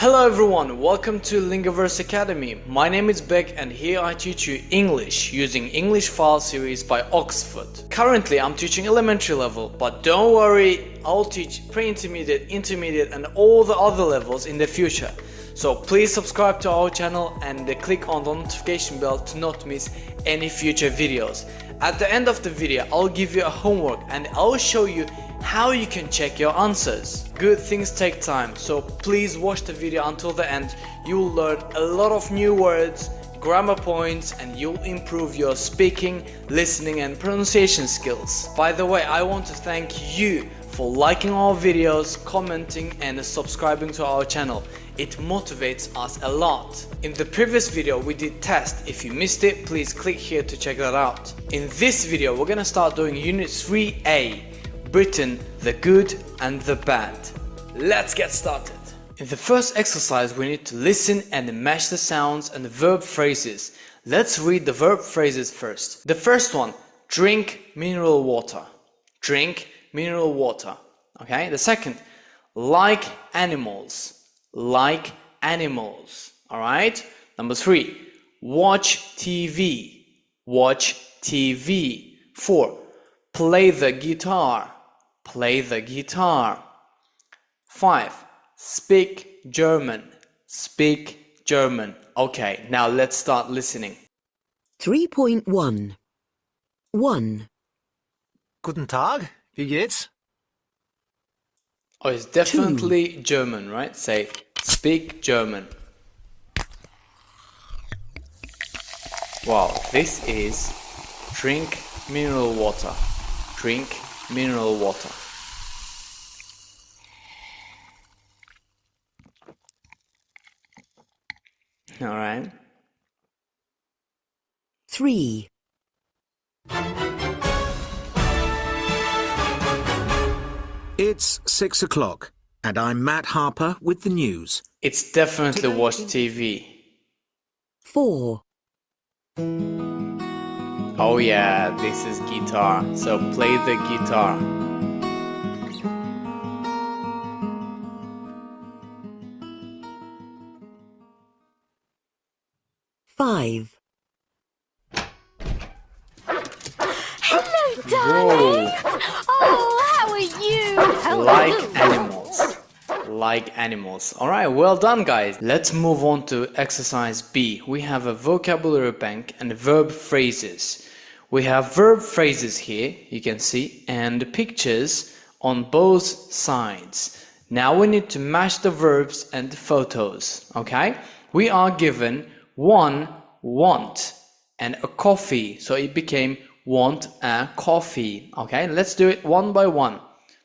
Hello everyone, welcome to LingoVerse Academy. My name is Beck and here I teach you English using English file series by Oxford. Currently I'm teaching elementary level, but don't worry, I'll teach pre-intermediate, intermediate and all the other levels in the future. So please subscribe to our channel and click on the notification bell to not miss any future videos. At the end of the video, I'll give you a homework and I'll show you how you can check your answers. Good things take time, so please watch the video until the end. You'll learn a lot of new words, grammar points, and you'll improve your speaking, listening and pronunciation skills. By the way, I want to thank you for liking our videos, commenting and subscribing to our channel. It motivates us a lot. In the previous video we did test. If you missed it, please click here to check that out. In this video we're gonna start doing Unit 3A, Britain, the good and the bad. Let's get started. In the first exercise we need to listen and match the sounds and the verb phrases. Let's read the verb phrases first. The first one, drink mineral water. Drink mineral water. Okay, the second, like animals. Like animals. Alright. Number 3, watch TV. Watch TV. 4, play the guitar. Play the guitar. 5, speak German. Speak German. Okay, now let's start listening. 3.1 1. Guten Tag, wie geht's? Oh, it's definitely German, right? Say, speak German. Wow, this is drink mineral water. Drink mineral water. All right. 3. It's 6 o'clock, and I'm Matt Harper with the news. It's definitely watch TV. 4. Oh yeah, this is guitar. So play the guitar. 5. Hello, darling. Oh, how are you? Like animals. Like animals. Alright, well done guys. Let's move on to exercise B. We have a vocabulary bank and verb phrases. We have verb phrases here, you can see, and pictures on both sides. Now we need to match the verbs and the photos. Okay? We are given one want and a coffee. So it became want a coffee. Okay, let's do it one by one.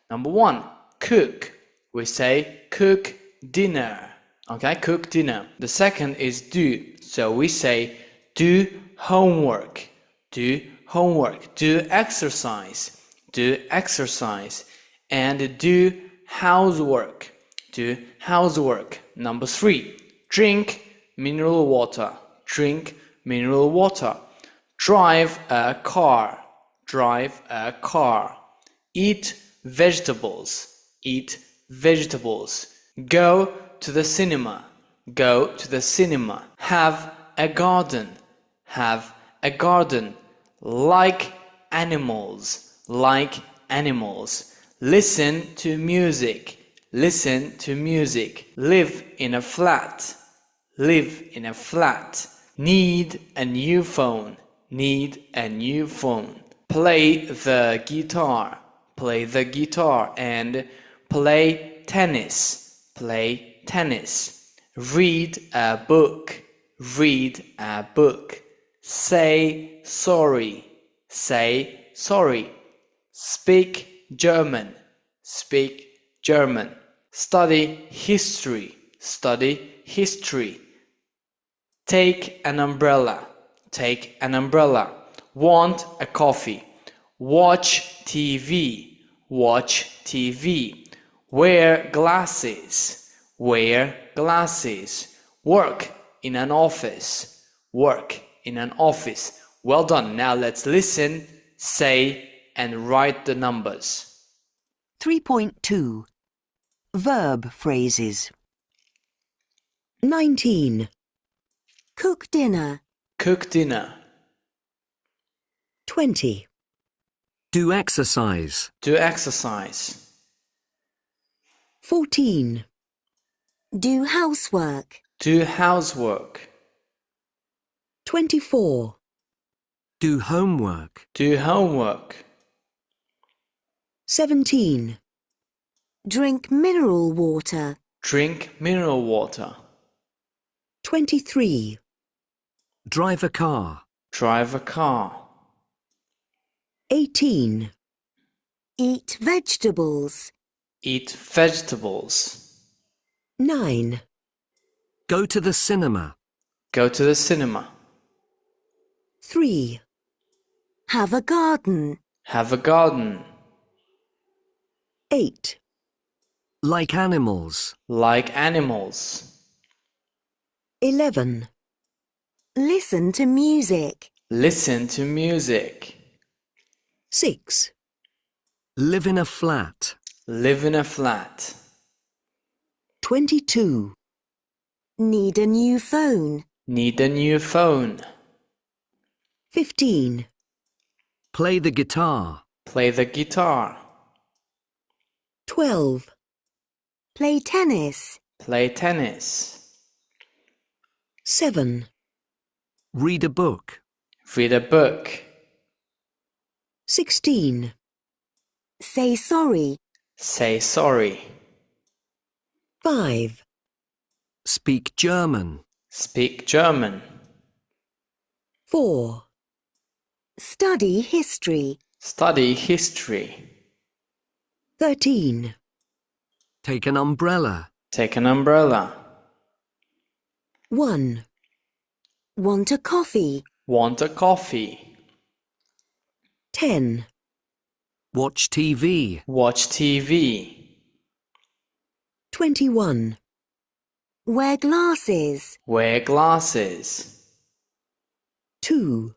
Number 1, cook. We say cook dinner. Okay, cook dinner. The second is do. So we say do homework. Do homework. Do exercise. Do exercise. And do housework. Do housework. Number 3, drink mineral water. Drink mineral water. Drive a car. Drive a car. Eat vegetables. Eat vegetables. Go to the cinema. Go to the cinema. Have a garden. Have a garden. Like animals. Like animals. Listen to music. Listen to music. Live in a flat. Live in a flat. Need a new phone. Need a new phone. Play the guitar. Play the guitar. And play tennis. Play tennis. Read a book. Read a book. Say sorry. Say sorry. Speak German. Speak German. Study history. Study history. Take an umbrella. Take an umbrella. Want a coffee. Watch TV. Watch TV. Wear glasses. Wear glasses. Work in an office. Work in an office. Well done. Now let's listen, say, and write the numbers. 3.2 Verb phrases. 19. Cook dinner. Cook dinner. 20. Do exercise. Do exercise. 14. Do housework. Do housework. 24. Do homework. Do homework. 17. Drink mineral water. Drink mineral water. 23. Drive a car. Drive a car. 18. Eat vegetables. Eat vegetables. 9. Go to the cinema. Go to the cinema. 3. Have a garden. Have a garden. 8. Like animals. Like animals. 11. Listen to music. Listen to music. 6. Live in a flat. Live in a flat. 22. Need a new phone. Need a new phone. 15. Play the guitar. Play the guitar. 12. Play tennis. Play tennis. 7. Read a book. Read a book. 16. Say sorry. Say sorry. 5. Speak German. Speak German. 4. Study history. Study history. 13. Take an umbrella. Take an umbrella. 1. Want a coffee. Want a coffee. 10. Watch TV. Watch TV. 21. Wear glasses. Wear glasses. 2.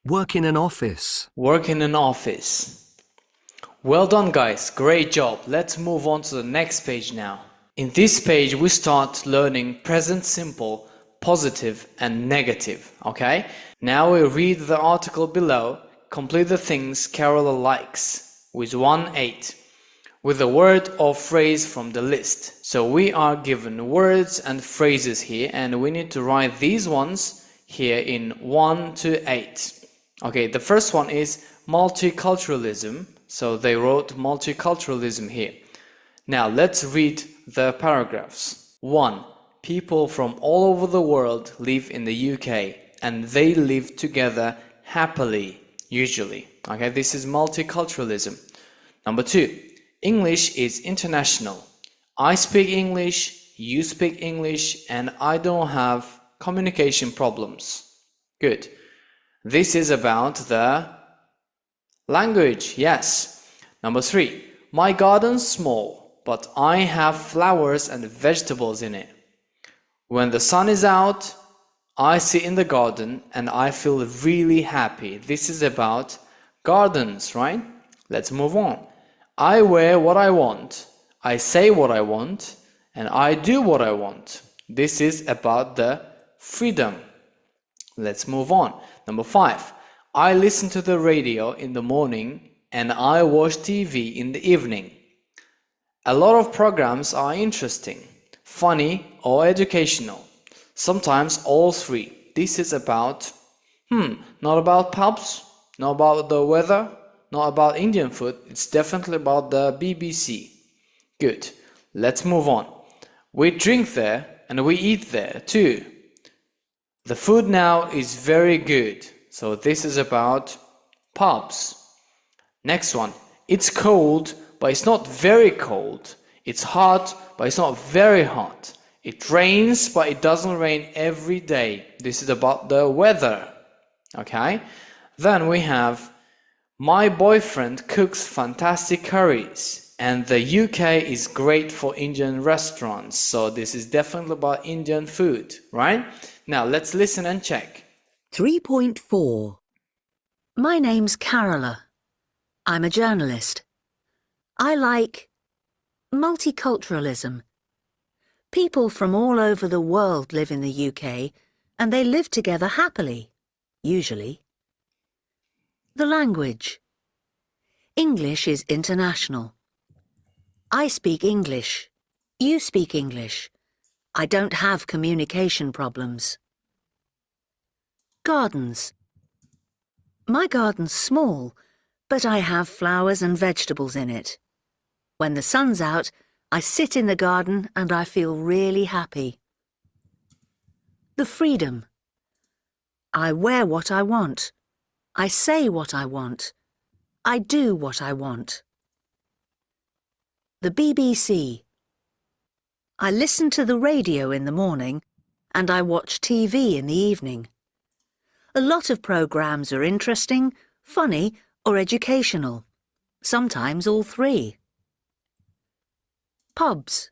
Work in an office. Work in an office. Well done, guys. Great job. Let's move on to the next page now. In this page, we start learning present simple, positive, and negative. Okay? Now we read the article below. Complete the things Carola likes with 1-8 with a word or phrase from the list. So we are given words and phrases here, and we need to write these ones here in 1 to 8. Okay, the first one is multiculturalism. So they wrote multiculturalism here. Now let's read the paragraphs. 1. People from all over the world live in the UK and they live together happily, usually. Okay, this is multiculturalism. Number 2. English is international. I speak English, you speak English, and I don't have communication problems. Good. This is about the language, yes. Number 3. My garden's small, but I have flowers and vegetables in it. When the sun is out, I sit in the garden and I feel really happy. This is about gardens, right? Let's move on. I wear what I want, I say what I want, and I do what I want. This is about the freedom. Let's move on. Number 5. I listen to the radio in the morning and I watch TV in the evening. A lot of programs are interesting, funny, or educational. Sometimes all three. This is about, not about pubs, not about the weather, not about Indian food. It's definitely about the BBC. Good. Let's move on. We drink there and we eat there too. The food now is very good. So this is about pubs. Next one. It's cold, but it's not very cold. It's hot, but it's not very hot. It rains, but it doesn't rain every day. This is about the weather. Okay? Then we have, my boyfriend cooks fantastic curries. And the UK is great for Indian restaurants. So this is definitely about Indian food, right? Now let's listen and check. 3.4. My name's Carola. I'm a journalist. I like multiculturalism. People from all over the world live in the UK, and they live together happily, usually. The language. English is international. I speak English. You speak English. I don't have communication problems. Gardens. My garden's small, but I have flowers and vegetables in it. When the sun's out, I sit in the garden and I feel really happy. The freedom. I wear what I want. I say what I want. I do what I want. The BBC. I listen to the radio in the morning and I watch TV in the evening. A lot of programmes are interesting, funny or educational. Sometimes all three. Pubs.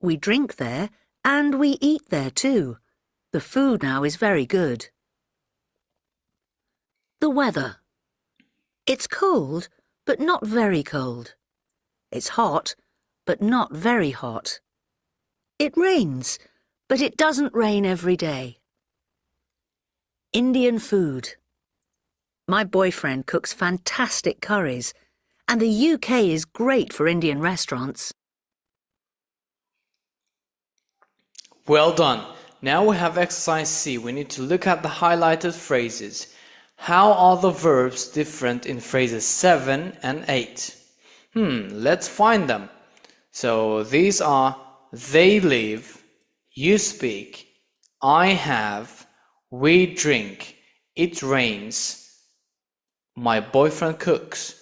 We drink there and we eat there too. The food now is very good. The weather. It's cold, but not very cold. It's hot, but not very hot. It rains, but it doesn't rain every day. Indian food. My boyfriend cooks fantastic curries, and the UK is great for Indian restaurants. Well done. Now we have exercise C. We need to look at the highlighted phrases. How are the verbs different in phrases 7 and 8? Let's find them. So these are they live, you speak, I have, we drink, it rains, my boyfriend cooks.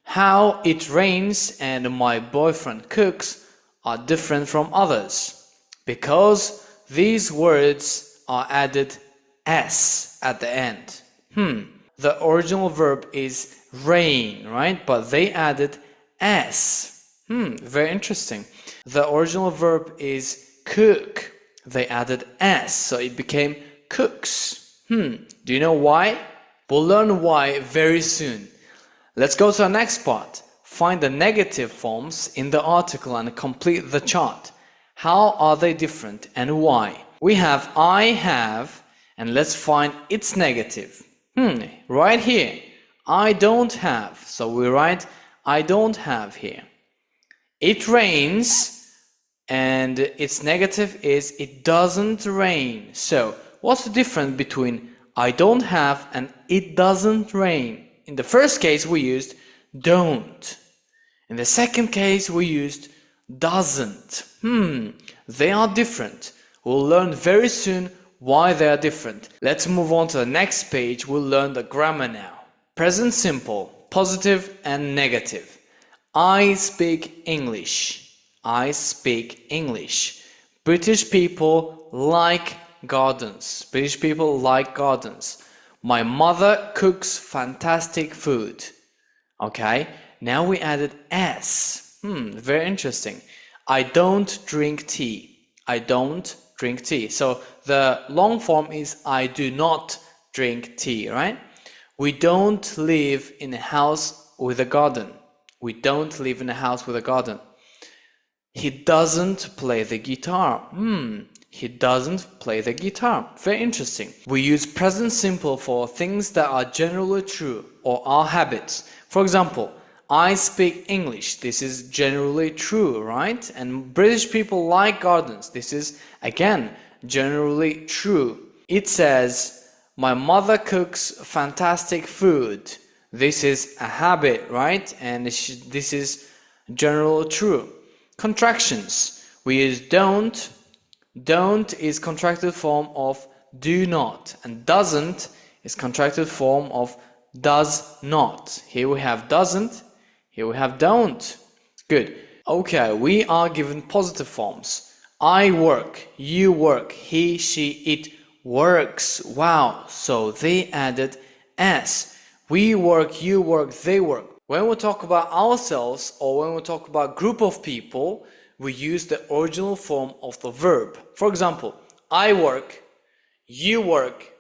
How it rains and my boyfriend cooks are different from others because these words are added s at the end. The original verb is rain, right? But they added s. Very interesting. The original verb is cook. They added s, so it became cooks. Do you know why? We'll learn why very soon. Let's go to the next part. Find the negative forms in the article and complete the chart. How are they different and why? We have I have, and let's find its negative. Right here. I don't have. So we write I don't have here. It rains, and its negative is it doesn't rain. So what's the difference between I don't have and it doesn't rain? In the first case we used don't. In the second case we used doesn't. They are different. We'll learn very soon why they are different. Let's move on to the next page. We'll learn the grammar now. Present simple, positive and negative. I speak English. I speak English. British people like gardens. British people like gardens. My mother cooks fantastic food. Okay, now we added s. Very interesting. I don't drink tea. I don't drink tea. So the long form is I do not drink tea, right? We don't live in a house with a garden. We don't live in a house with a garden. He doesn't play the guitar. He doesn't play the guitar. Very interesting. We use present simple for things that are generally true or are habits. For example, I speak English. This is generally true, right? And British people like gardens. This is, again, generally true. It says, my mother cooks fantastic food. This is a habit, right? And this is generally true. Contractions. We use don't. Don't is contracted form of do not. And doesn't is contracted form of does not. Here we have doesn't. Here we have don't. Good. Okay, we are given positive forms. I work, you work, he, she, it works. Wow, so they added s. We work, you work, they work. When we talk about ourselves or when we talk about group of people, we use the original form of the verb. For example, I work, you work,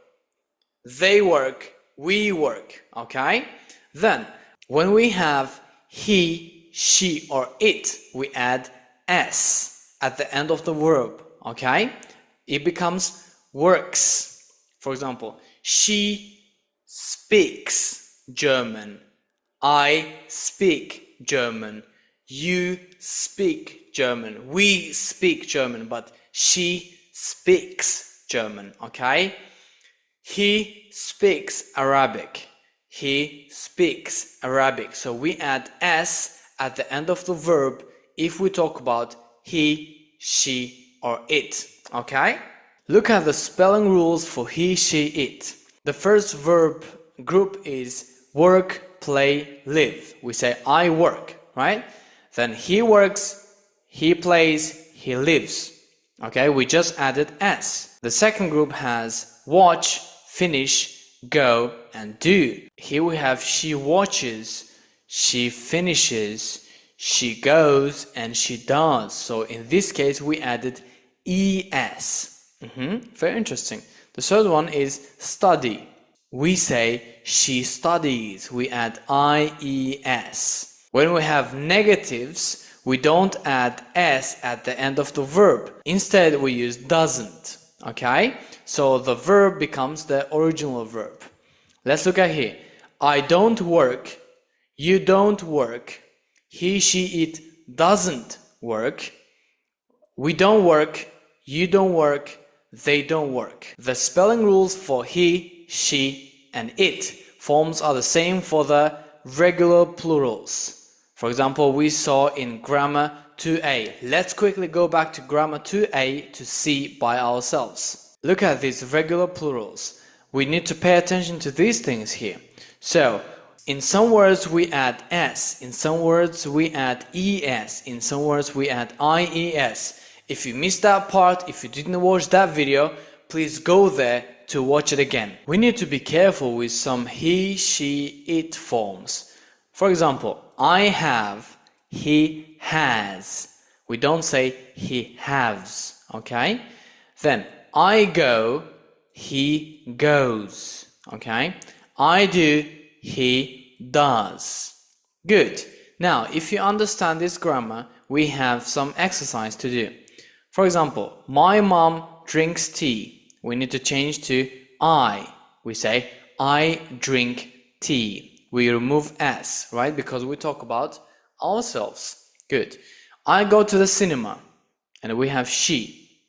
they work, we work. Okay? Then, when we have he, she, or it, we add s. at the end of the verb, okay? It becomes works. For example, she speaks German. I speak German. You speak German. We speak German, but she speaks German, okay? He speaks Arabic. He speaks Arabic. So we add s at the end of the verb if we talk about he, she, or it, okay? Look at the spelling rules for he, she, it. The first verb group is work, play, live. We say I work, right? Then he works, he plays, he lives. Okay, we just added s. The second group has watch, finish, go, and do. Here we have she watches, she finishes, she goes, and she does. So in this case, we added es. Very interesting. The third one is study. We say she studies. We add ies. When we have negatives, we don't add s at the end of the verb. Instead, we use doesn't. Okay? So the verb becomes the original verb. Let's look at here. I don't work. You don't work. He, she, it doesn't work. We don't work. You don't work. They don't work. The spelling rules for he, she, and it forms are the same for the regular plurals. For example, we saw in grammar 2a. Let's quickly go back to grammar 2a to see by ourselves. Look at these regular plurals. We need to pay attention to these things here. So, in some words we add s, in some words we add es, in some words we add ies. If you missed that part, if you didn't watch that video, please go there to watch it again. We need to be careful with some he, she, it forms. For example, I have, he has. We don't say he has, okay? Then, I go, he goes, okay? I do, he does. Good. Now, if you understand this grammar, we have some exercise to do. For example, my mom drinks tea. We need to change to I. We say, I drink tea. We remove s, right? Because we talk about ourselves. Good. I go to the cinema. And we have she.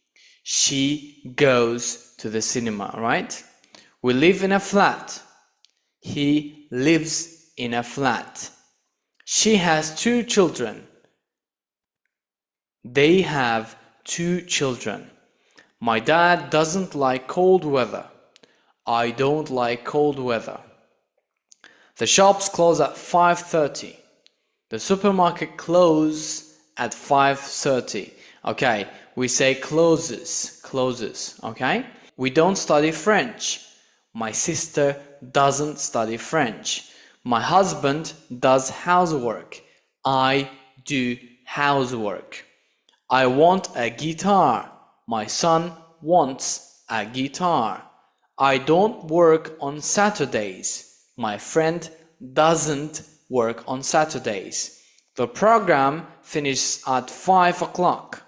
She goes to the cinema, right? We live in a flat. He lives in a flat. She has 2 children. They have 2 children. My dad doesn't like cold weather. I don't like cold weather. The shops close at 5:30. The supermarket closes at 5:30. Okay, we say closes, okay? We don't study French. My sister doesn't study French. My husband does housework. I do housework. I want a guitar. My son wants a guitar. I don't work on Saturdays. My friend doesn't work on Saturdays. The program finishes at 5 o'clock.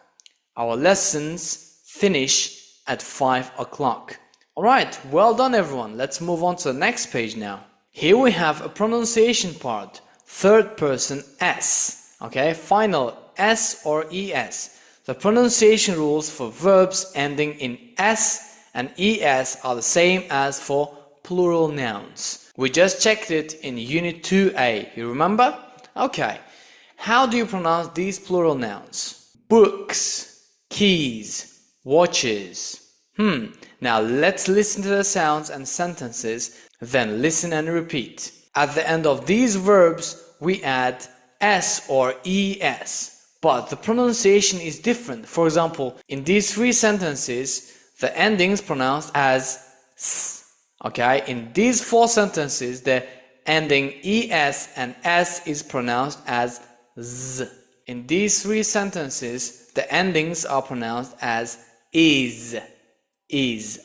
Our lessons finish at 5 o'clock. Alright, well done everyone. Let's move on to the next page now. Here we have a pronunciation part. Third person S. Okay, final S or ES. The pronunciation rules for verbs ending in S and ES are the same as for plural nouns. We just checked it in Unit 2A. You remember? Okay. How do you pronounce these plural nouns? Books, keys, watches. Now let's listen to the sounds and sentences, then listen and repeat. At the end of these verbs, we add S or ES, but the pronunciation is different. For example, in these 3 sentences, the endings pronounced as S. Okay, in these 4 sentences, the ending ES and S is pronounced as Z. In these 3 sentences, the endings are pronounced as is.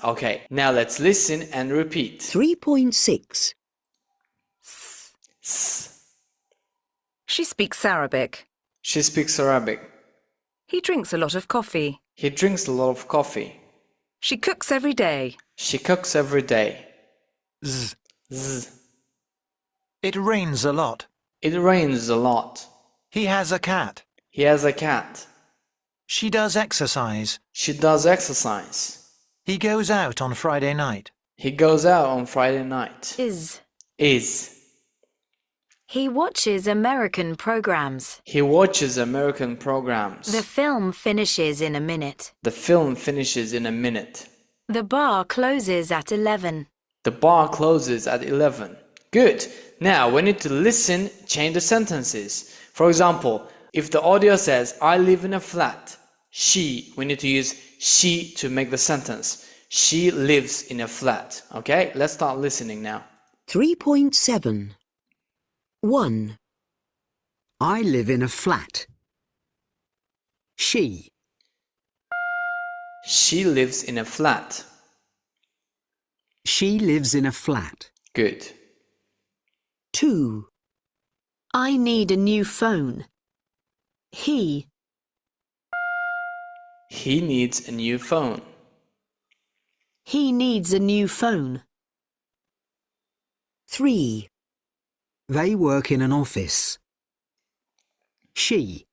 Okay, now let's listen and repeat. 3.6. She speaks Arabic. She speaks Arabic. He drinks a lot of coffee. He drinks a lot of coffee. She cooks every day. She cooks every day. Z. Z. It rains a lot. It rains a lot. He has a cat. He has a cat. She does exercise. She does exercise. He goes out on Friday night. He goes out on Friday night. Is. Is. He watches American programs. He watches American programs. The film finishes in a minute. The film finishes in a minute. The bar closes at 11. The bar closes at 11. Good. Now we need to listen, change the sentences. For example, if the audio says, I live in a flat, we need to use she to make the sentence. She lives in a flat. Okay, let's start listening now. 3.7. 1. I live in a flat. She. She lives in a flat. She lives in a flat. Good. 2. I need a new phone. He. He needs a new phone. He needs a new phone. 3. They work in an office. She.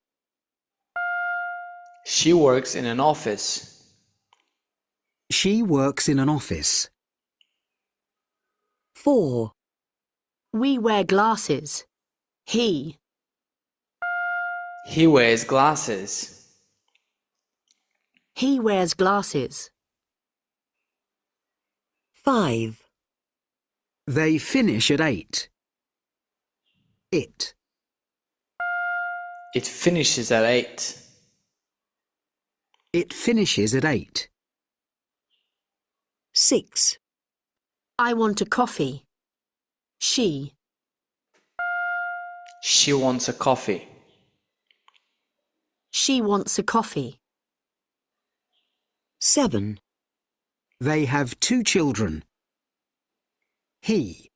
She works in an office. She works in an office. 4. We wear glasses. He. He wears glasses. He wears glasses. 5. They finish at 8. It. It finishes at 8. It finishes at 8. 6. I want a coffee. She. She wants a coffee. She wants a coffee. 7. They have 2 children. He.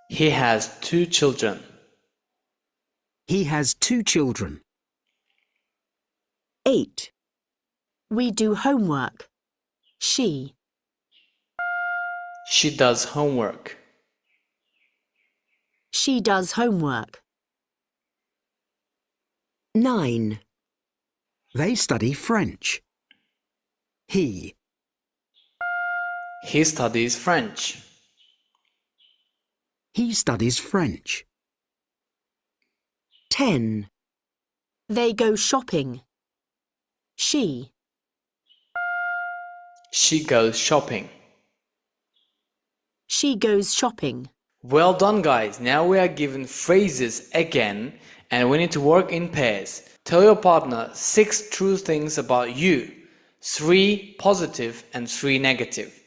He has 2 children. He has 2 children. 8. We do homework. She. She does homework. She does homework. 9. They study French. He. He studies French. He studies French. 10. They go shopping. She. She goes shopping. She goes shopping. Well done, guys. Now we are given phrases again and we need to work in pairs. Tell your partner 6 true things about you, 3 positive and 3 negative.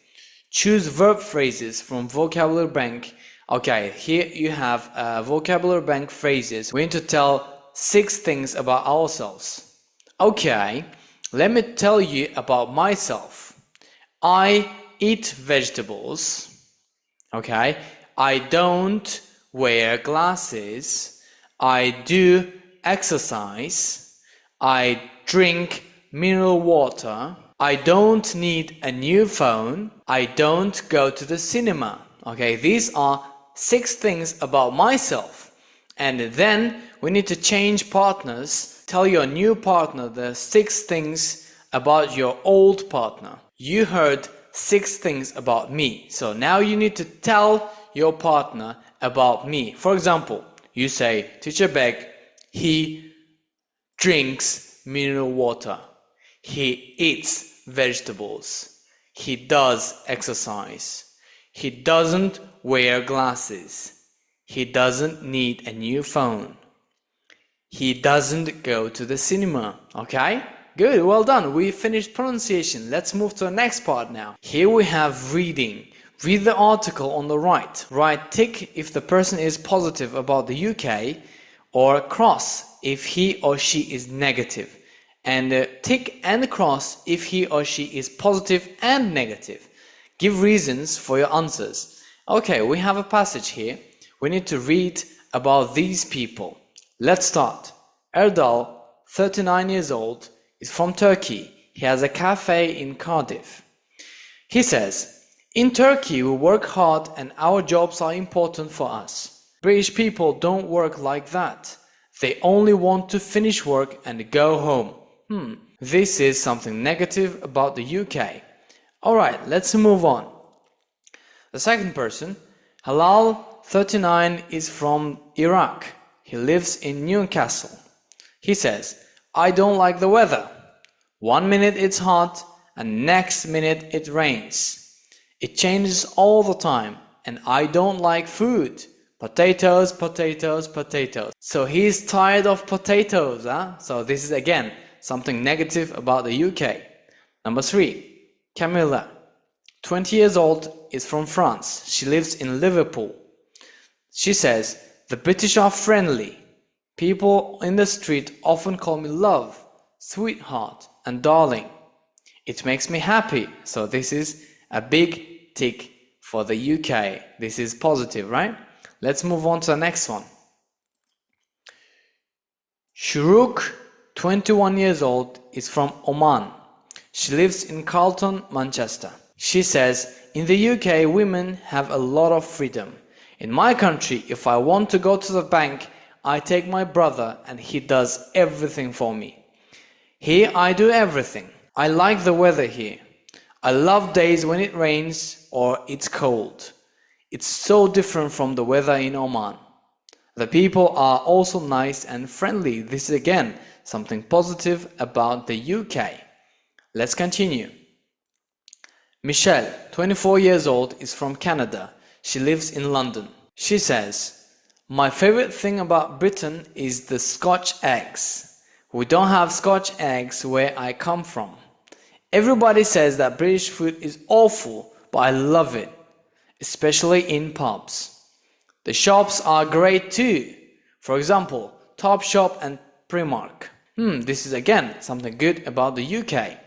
Choose verb phrases from vocabulary bank. Okay, here you have vocabulary bank phrases. We need to tell 6 things about ourselves. Okay, let me tell you about myself. I eat vegetables. Okay, I don't wear glasses. I do exercise. I drink mineral water. I don't need a new phone. I don't go to the cinema. Okay, these are 6 things about myself. And then we need to change partners. Tell your new partner the 6 things about your old partner. You heard 6 things about me. So now you need to tell your partner about me. For example, you say, Teacher Beck, he drinks mineral water. He eats vegetables. He does exercise. He doesn't wear glasses. He doesn't need a new phone. He doesn't go to the cinema. Okay? Good, well done. We finished pronunciation. Let's move to the next part now. Here we have reading. Read the article on the right. Write tick if the person is positive about the UK, or cross if he or she is negative. And tick and cross if he or she is positive and negative. Give reasons for your answers. Okay, we have a passage here. We need to read about these people. Let's start. Erdal 39 years old, is from Turkey. He has a cafe in Cardiff. He says, in Turkey we work hard and our jobs are important for us. British people don't work like that. They only want to finish work and go home. This is something negative about the UK. Alright, let's move on. The second person, Halal 39, is from Iraq. He lives in Newcastle. He says, I don't like the weather. 1 minute it's hot and next minute it rains. It changes all the time and I don't like food. Potatoes, potatoes, potatoes. So he's tired of potatoes, huh? So this is again something negative about the UK. Number 3, Camilla, 20 years old, is from France. She lives in Liverpool. She says, the British are friendly. People in the street often call me love, sweetheart, and darling. It makes me happy. So this is a big tick for the UK. This is positive, right? Let's move on to the next one. Shuruk, 21 years old, is from Oman. She lives in Carlton, Manchester. She says, in the UK, women have a lot of freedom. In my country, if I want to go to the bank, I take my brother and he does everything for me. Here I do everything. I like the weather here. I love days when it rains or it's cold. It's so different from the weather in Oman. The people are also nice and friendly. This is again something positive about the UK. Let's continue. Michelle, 24 years old, is from Canada. She lives in London. She says, my favorite thing about Britain is the Scotch eggs. We don't have Scotch eggs where I come from. Everybody says that British food is awful, but I love it, especially in pubs. The shops are great too. For example, Topshop and Primark. This is again something good about the UK.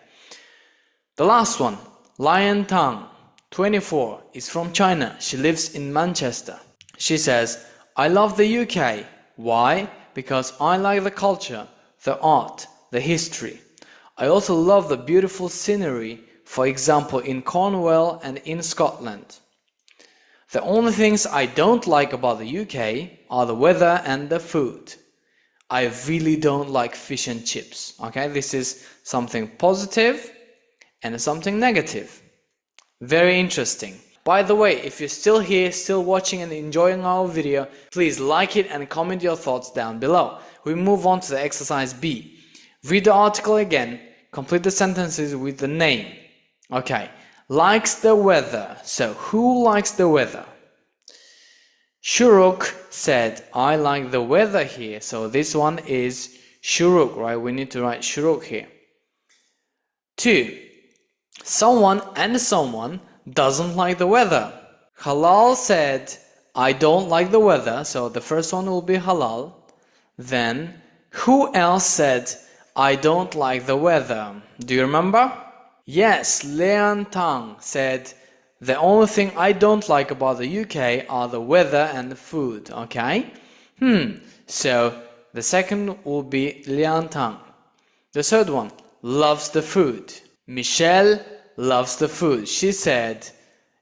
The last one, Lion Tang, 24, is from China. She lives in Manchester. She says, I love the UK. Why? Because I like the culture, the art, the history. I also love the beautiful scenery, for example in Cornwall and in Scotland. The only things I don't like about the UK are the weather and the food. I really don't like fish and chips. Okay, this is something positive and something negative. Very interesting. By the way, if you're still here, still watching and enjoying our video, please like it and comment your thoughts down below. We move on to the exercise B. Read the article again, complete the sentences with the name. Okay, likes the weather. So who likes the weather? Shuruk said, I like the weather here. So this one is Shuruk, right? We need to write Shuruk here. 2. Someone and someone doesn't like the weather. Halal said, I don't like the weather. So the first one will be Halal. Then, who else said, I don't like the weather? Do you remember? Yes, Lian Tang said, the only thing I don't like about the UK are the weather and the food. Okay? So the second will be Lian Tang. The third one, loves the food. Michelle loves the food. She said,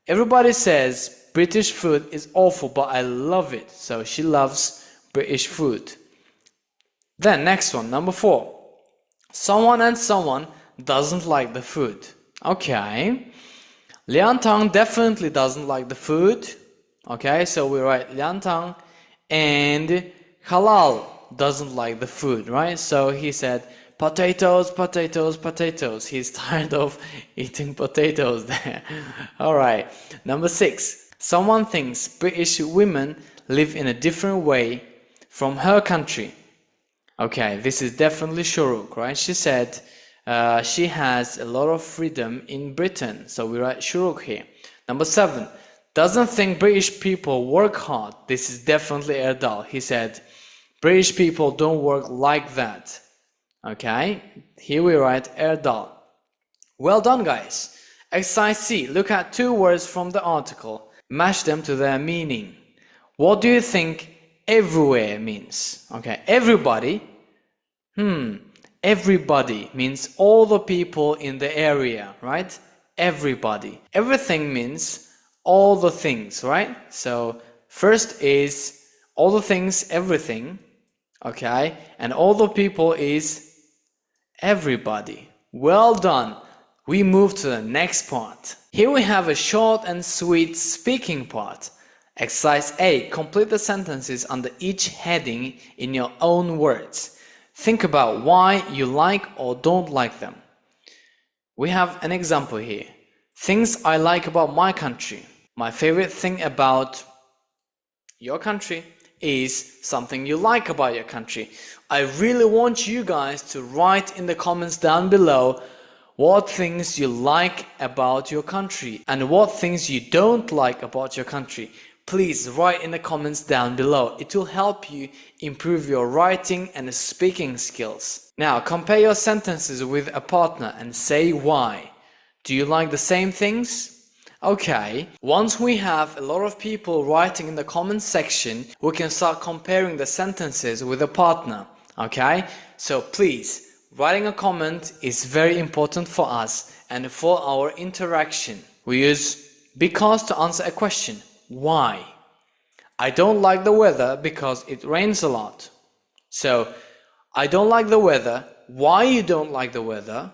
everybody says British food is awful, but I love it. So she loves British food. Then next one, number 4. Someone and someone doesn't like the food. Okay. Lian Tang definitely doesn't like the food. Okay, so we write Lian Tang. And Halal doesn't like the food, right? So he said, potatoes, potatoes, potatoes. He's tired of eating potatoes there. Alright, number 6. Someone thinks British women live in a different way from her country. Okay, this is definitely Shuruk, right? She said she has a lot of freedom in Britain. So we write Shuruk here. Number 7. Doesn't think British people work hard. This is definitely Erdal. He said, British people don't work like that. Okay, here we write Erdal. Well done, guys. Exercise C. Look at 2 words from the article. Match them to their meaning. What do you think everywhere means? Okay, everybody. Everybody means all the people in the area, right? Everybody. Everything means all the things, right? So first is all the things, everything, okay? And all the people is everybody. Well done. We move to the next part. Here we have a short and sweet speaking part. Exercise A. Complete the sentences under each heading in your own words. Think about why you like or don't like them. We have an example here. Things I like about my country. My favorite thing about your country is something you like about your country. I really want you guys to write in the comments down below what things you like about your country and what things you don't like about your country. Please write in the comments down below. It will help you improve your writing and speaking skills. Now compare your sentences with a partner and say why. Do you like the same things? Okay, once we have a lot of people writing in the comments section, we can start comparing the sentences with a partner. Okay, so please, writing a comment is very important for us and for our interaction. We use because to answer a question. Why? I don't like the weather because it rains a lot. So, I don't like the weather. Why you don't like the weather?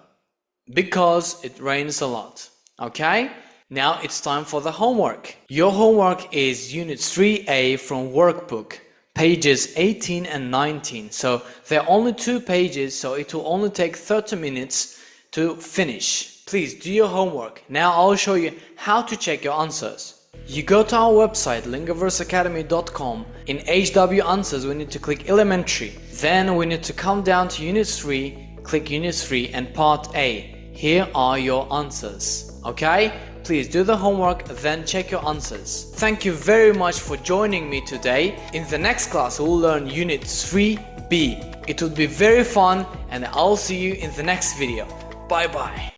Because it rains a lot. Okay? Now it's time for the homework. Your homework is Unit 3A from Workbook, pages 18 and 19. So, there are only 2 pages, so it will only take 30 minutes to finish. Please do your homework. Now I'll show you how to check your answers. You go to our website LingoVerseAcademy.com. In HW answers we need to click elementary. Then we need to come down to Unit 3, click Unit 3 and Part A. Here are your answers. Okay? Please do the homework, then check your answers. Thank you very much for joining me today. In the next class we'll learn Unit 3B. It will be very fun and I'll see you in the next video. Bye bye.